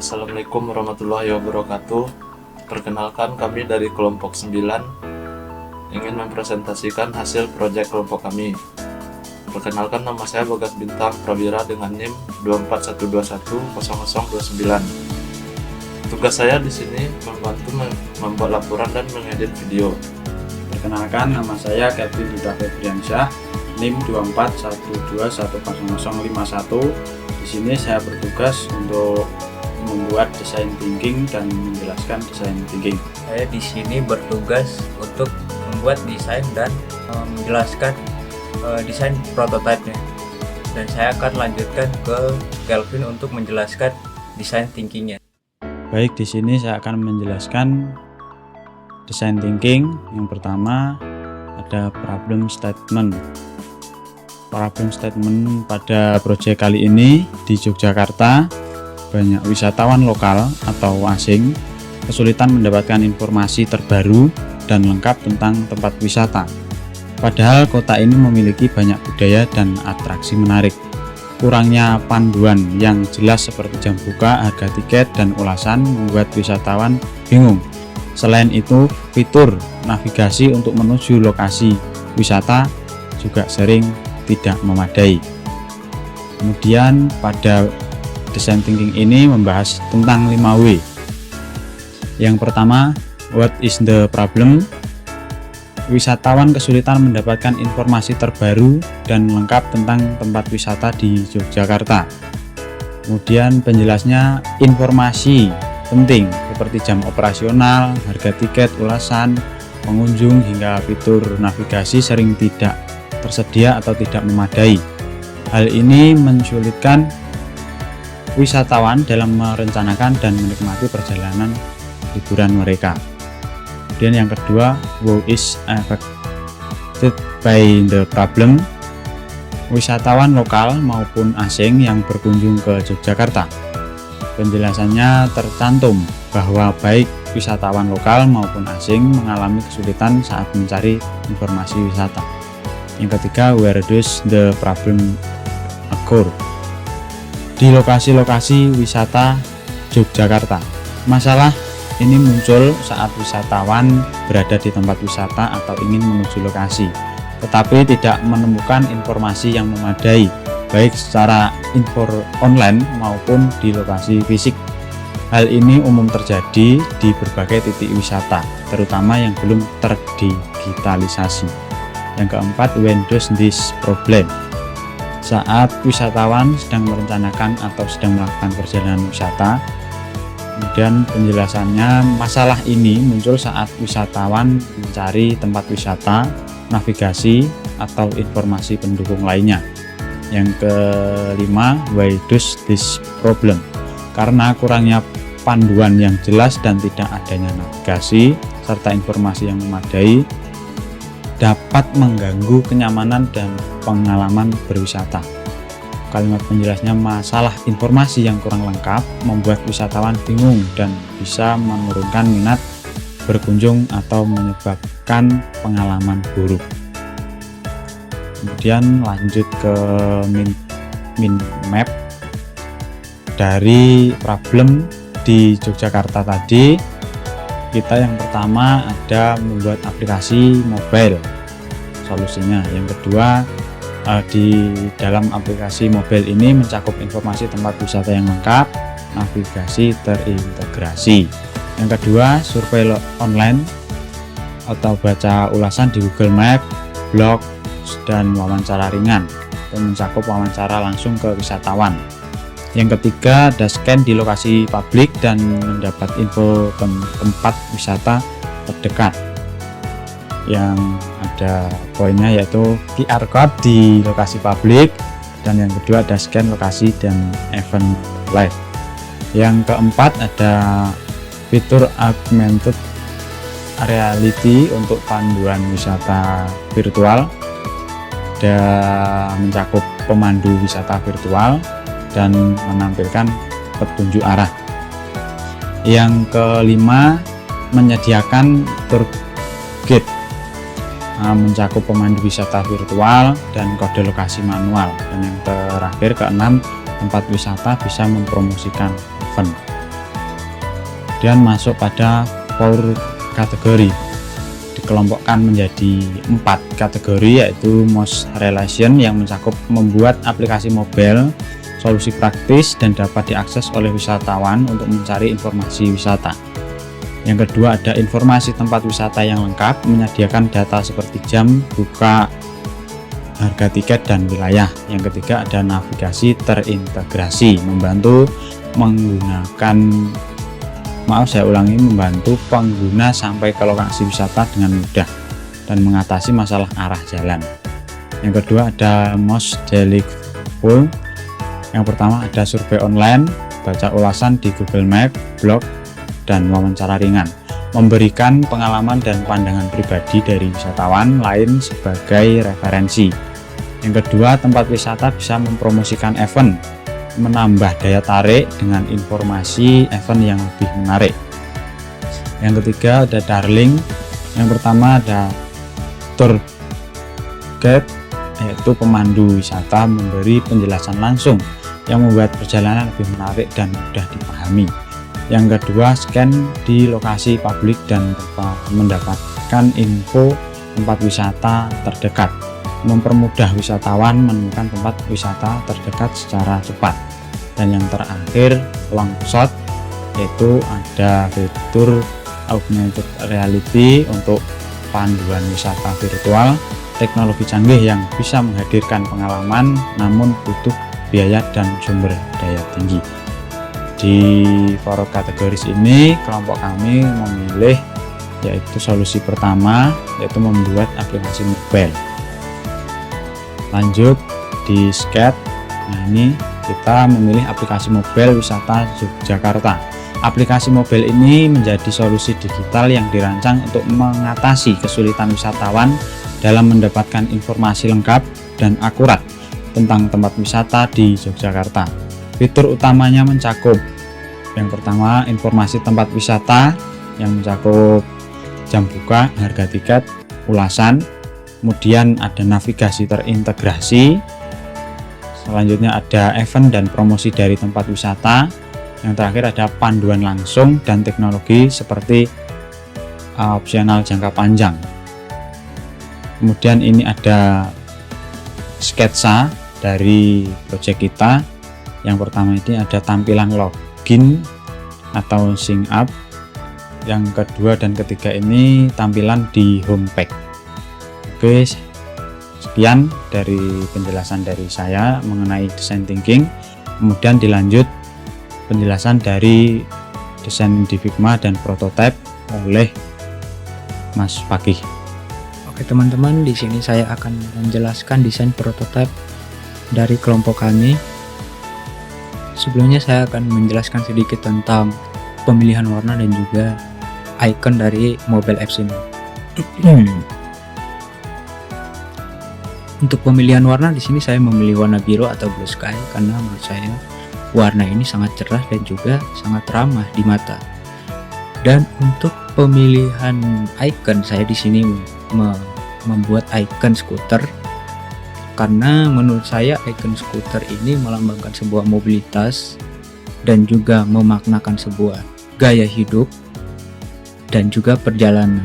Assalamualaikum warahmatullahi wabarakatuh. Perkenalkan, kami dari kelompok 9 ingin mempresentasikan hasil proyek kelompok kami. Perkenalkan, nama saya Bagas Bintang Prawira dengan NIM 241210029. Tugas saya di sini membantu membuat laporan dan mengedit video. Perkenalkan, nama saya Kevin Yuda Febriansyah, NIM 241210051. Di sini saya bertugas untuk membuat desain thinking dan menjelaskan desain thinking. Saya di sini bertugas untuk membuat desain dan menjelaskan desain prototipenya. Dan saya akan lanjutkan ke Kelvin untuk menjelaskan desain thinkingnya. Baik, di sini saya akan menjelaskan desain thinking. Yang pertama ada problem statement. Problem statement pada proyek kali ini di Yogyakarta, banyak wisatawan lokal atau asing kesulitan mendapatkan informasi terbaru dan lengkap tentang tempat wisata. Padahal kota ini memiliki banyak budaya dan atraksi menarik. Kurangnya panduan yang jelas seperti jam buka, harga tiket, dan ulasan membuat wisatawan bingung. Selain itu, fitur navigasi untuk menuju lokasi wisata juga sering tidak memadai. Kemudian pada desain thinking ini membahas tentang 5W. Yang pertama, what is the problem? Wisatawan kesulitan mendapatkan informasi terbaru dan lengkap tentang tempat wisata di Yogyakarta. Kemudian penjelasnya, informasi penting seperti jam operasional, harga tiket, ulasan, pengunjung, hingga fitur navigasi sering tidak tersedia atau tidak memadai. Hal ini mensulitkan wisatawan dalam merencanakan dan menikmati perjalanan liburan mereka. Kemudian yang kedua, who is affected by the problem? Wisatawan lokal maupun asing yang berkunjung ke Yogyakarta. Penjelasannya tercantum bahwa baik wisatawan lokal maupun asing mengalami kesulitan saat mencari informasi wisata. Yang ketiga, where does the problem occur? Di lokasi-lokasi wisata Yogyakarta. Masalah ini muncul saat wisatawan berada di tempat wisata atau ingin menuju lokasi, tetapi tidak menemukan informasi yang memadai, baik secara info online maupun di lokasi fisik. Hal ini umum terjadi di berbagai titik wisata, terutama yang belum terdigitalisasi. Yang keempat, when does this problem? Saat wisatawan sedang merencanakan atau sedang melakukan perjalanan wisata. Kemudian penjelasannya, masalah ini muncul saat wisatawan mencari tempat wisata, navigasi, atau informasi pendukung lainnya. Yang kelima, why does this problem? Karena kurangnya panduan yang jelas dan tidak adanya navigasi serta informasi yang memadai dapat mengganggu kenyamanan dan pengalaman berwisata. Kalimat penjelasnya, masalah informasi yang kurang lengkap membuat wisatawan bingung dan bisa menurunkan minat berkunjung atau menyebabkan pengalaman buruk. Kemudian lanjut ke min map. Dari problem di Yogyakarta tadi, kita yang pertama ada membuat aplikasi mobile solusinya. Yang kedua, di dalam aplikasi mobile ini mencakup informasi tempat wisata yang lengkap, navigasi terintegrasi. Yang kedua, survei online atau baca ulasan di Google Map, blog, dan wawancara ringan untuk mencakup wawancara langsung ke wisatawan. Yang ketiga, ada scan di lokasi publik dan mendapat info tempat wisata terdekat. Yang ada poinnya yaitu QR code di lokasi publik, dan yang kedua ada scan lokasi dan event live. Yang keempat ada fitur augmented reality untuk panduan wisata virtual, dan mencakup pemandu wisata virtual dan menampilkan petunjuk arah. Yang kelima, menyediakan tour guide, mencakup pemandu wisata virtual dan kode lokasi manual. Dan yang terakhir, keenam, tempat wisata bisa mempromosikan event. Kemudian masuk pada 4 kategori, dikelompokkan menjadi 4 kategori, yaitu most relation yang mencakup membuat aplikasi mobile solusi praktis dan dapat diakses oleh wisatawan untuk mencari informasi wisata. Yang kedua ada informasi tempat wisata yang lengkap, menyediakan data seperti jam buka, harga tiket, dan wilayah. Yang ketiga ada navigasi terintegrasi, membantu membantu pengguna sampai ke lokasi wisata dengan mudah dan mengatasi masalah arah jalan. Yang kedua ada most delightful. Yang pertama ada survei online, baca ulasan di Google Map, blog, dan wawancara ringan, memberikan pengalaman dan pandangan pribadi dari wisatawan lain sebagai referensi. Yang kedua, tempat wisata bisa mempromosikan event, menambah daya tarik dengan informasi event yang lebih menarik. Yang ketiga ada darling. Yang pertama ada tour guide, yaitu pemandu wisata memberi penjelasan langsung yang membuat perjalanan lebih menarik dan mudah dipahami. Yang kedua, scan di lokasi publik dan mendapatkan info tempat wisata terdekat, mempermudah wisatawan menemukan tempat wisata terdekat secara cepat. Dan yang terakhir, long shot, yaitu ada fitur augmented reality untuk panduan wisata virtual, teknologi canggih yang bisa menghadirkan pengalaman namun butuh biaya dan sumber daya tinggi. Di 4 kategori ini kelompok kami memilih yaitu solusi pertama, yaitu membuat aplikasi mobile. Lanjut di skate. Nah, ini kita memilih aplikasi mobile wisata Yogyakarta. Aplikasi mobile ini menjadi solusi digital yang dirancang untuk mengatasi kesulitan wisatawan dalam mendapatkan informasi lengkap dan akurat tentang tempat wisata di Yogyakarta. Fitur utamanya mencakup yang pertama informasi tempat wisata yang mencakup jam buka, harga tiket, ulasan, kemudian ada navigasi terintegrasi, selanjutnya ada event dan promosi dari tempat wisata, yang terakhir ada panduan langsung dan teknologi seperti opsional jangka panjang. Kemudian ini ada sketsa dari project kita. Yang pertama ini ada tampilan login atau sign up. Yang kedua dan ketiga ini tampilan di homepage. Oke, sekian dari penjelasan dari saya mengenai design thinking. Kemudian dilanjut penjelasan dari desain di Figma dan prototype oleh Mas Fakih. Oke teman-teman, di sini saya akan menjelaskan desain prototype dari kelompok kami. Sebelumnya saya akan menjelaskan sedikit tentang pemilihan warna dan juga icon dari mobile apps ini. Untuk pemilihan warna di sini saya memilih warna biru atau blue sky karena menurut saya warna ini sangat cerah dan juga sangat ramah di mata. Dan untuk pemilihan icon saya di sini membuat icon skuter karena menurut saya icon skuter ini melambangkan sebuah mobilitas dan juga memaknakan sebuah gaya hidup dan juga perjalanan.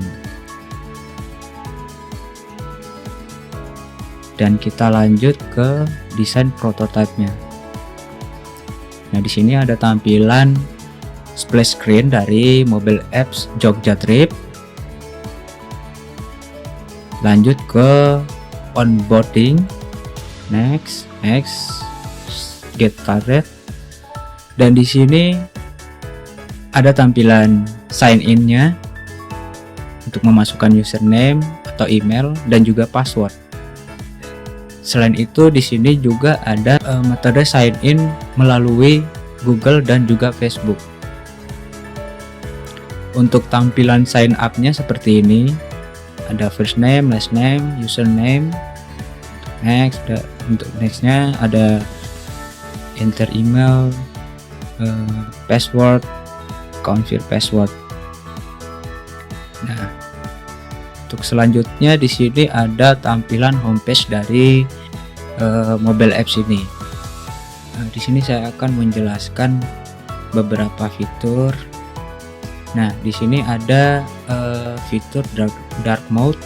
Dan kita lanjut ke desain prototipenya. Nah, di sini ada tampilan splash screen dari mobile apps Jogja Trip. Lanjut ke onboarding, next, get started. Dan di sini ada tampilan sign in-nya untuk memasukkan username atau email dan juga password. Selain itu di sini juga ada metode sign in melalui Google dan juga Facebook. Untuk tampilan sign up-nya seperti ini. Ada first name, last name, username. Next, untuk nextnya ada enter email, password, confirm password. Nah, untuk selanjutnya di sini ada tampilan homepage dari mobile apps ini. Di sini saya akan menjelaskan beberapa fitur Nah, di sini ada fitur dark mode,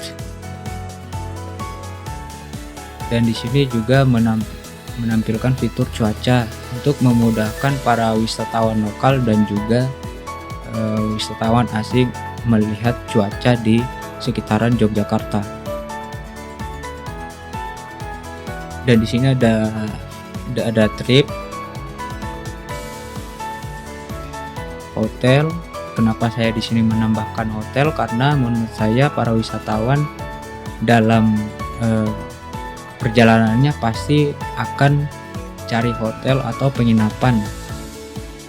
dan di sini juga menampilkan fitur cuaca untuk memudahkan para wisatawan lokal dan juga wisatawan asing melihat cuaca di sekitaran Yogyakarta. Dan di sini ada trip, hotel. Kenapa saya di sini menambahkan hotel? Karena menurut saya para wisatawan dalam perjalanannya pasti akan cari hotel atau penginapan.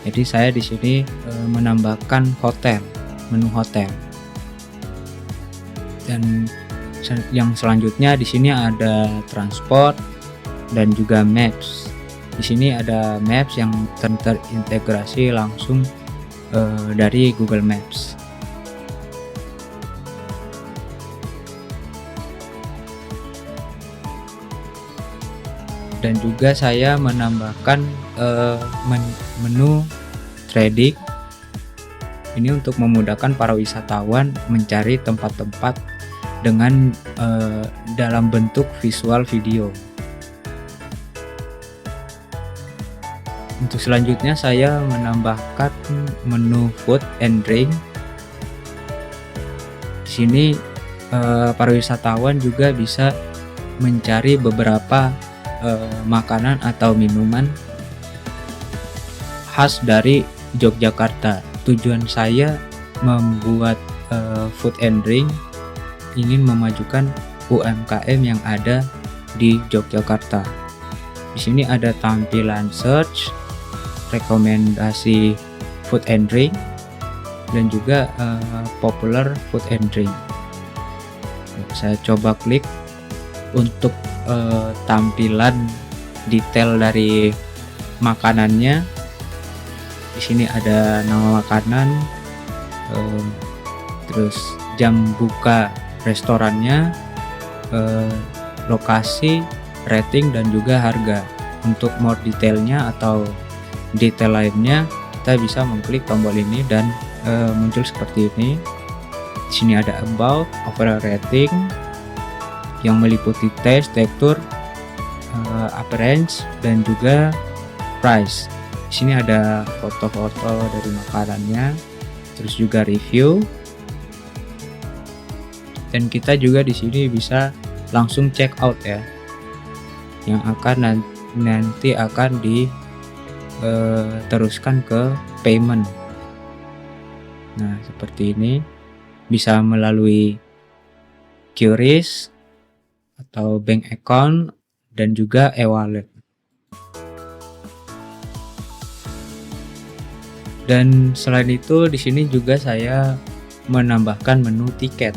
Jadi saya di sini menambahkan hotel, menu hotel. Dan yang selanjutnya di sini ada transport dan juga maps. Di sini ada maps yang terintegrasi langsung dari Google Maps. Dan juga saya menambahkan menu trading. Ini untuk memudahkan para wisatawan mencari tempat-tempat dengan dalam bentuk visual video. Untuk selanjutnya saya menambahkan menu food and drink. Di sini para wisatawan juga bisa mencari beberapa makanan atau minuman khas dari Yogyakarta. Tujuan saya membuat food and drink ingin memajukan UMKM yang ada di Yogyakarta. Di sini ada tampilan search, rekomendasi food and drink, dan juga popular food and drink. Saya coba klik untuk tampilan detail dari makanannya. Di sini ada nama makanan, terus jam buka restorannya, lokasi, rating, dan juga harga. Untuk more detailnya atau detail lainnya, kita bisa mengklik tombol ini dan muncul seperti ini. Di sini ada about, overall rating yang meliputi taste, tekstur, appearance, dan juga price. Di sini ada foto-foto dari makanannya, terus juga review. Dan kita juga di sini bisa langsung check out ya, yang akan nanti akan teruskan ke payment. Nah, seperti ini, bisa melalui QRIS atau bank account dan juga e-wallet. Dan selain itu di sini juga saya menambahkan menu tiket,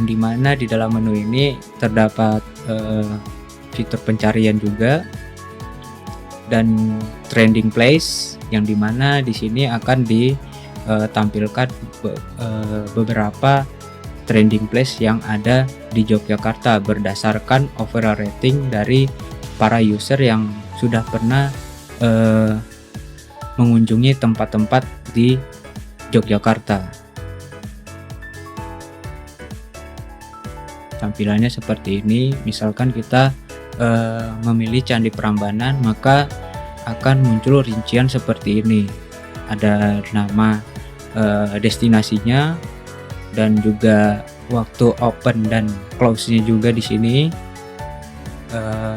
di mana di dalam menu ini terdapat fitur pencarian juga dan trending place, yang dimana di sini akan ditampilkan beberapa trending place yang ada di Yogyakarta berdasarkan overall rating dari para user yang sudah pernah mengunjungi tempat-tempat di Yogyakarta. Tampilannya seperti ini. Misalkan kita memilih Candi Prambanan, maka akan muncul rincian seperti ini. Ada nama destinasinya dan juga waktu open dan close-nya juga di sini.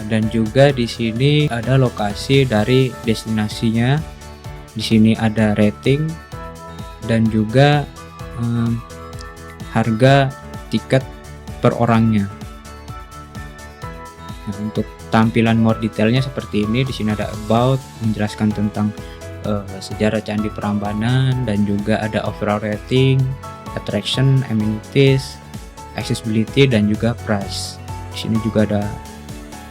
Dan juga di sini ada lokasi dari destinasinya. Di sini ada rating dan juga harga tiket per orangnya. Nah, untuk tampilan more detailnya seperti ini. Di sini ada about, menjelaskan tentang sejarah Candi Prambanan, dan juga ada overall rating, attraction, amenities, accessibility, dan juga price. Di sini juga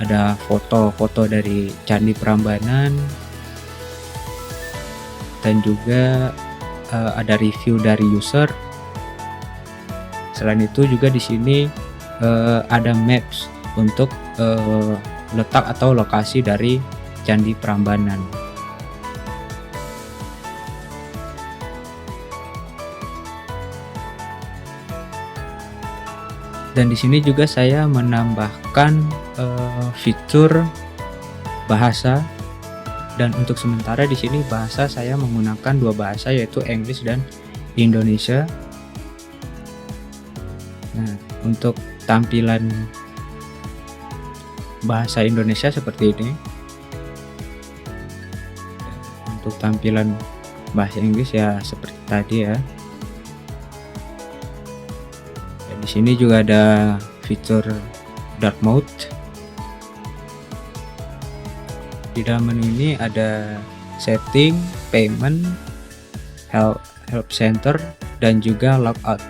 ada foto-foto dari Candi Prambanan, dan juga ada review dari user. Selain itu juga di sini ada maps untuk letak atau lokasi dari Candi Prambanan. Dan di sini juga saya menambahkan fitur bahasa, dan untuk sementara di sini bahasa saya menggunakan 2 bahasa, yaitu English dan Indonesia. Nah, untuk tampilan bahasa Indonesia seperti ini. Untuk tampilan bahasa Inggris ya seperti tadi ya. Dan di sini juga ada fitur dark mode. Di dalam menu ini ada setting, payment, help center, dan juga logout.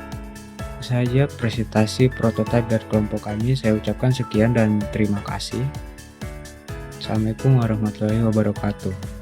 Itu saja presentasi prototipe dari kelompok kami. Saya ucapkan sekian dan terima kasih. Assalamualaikum warahmatullahi wabarakatuh.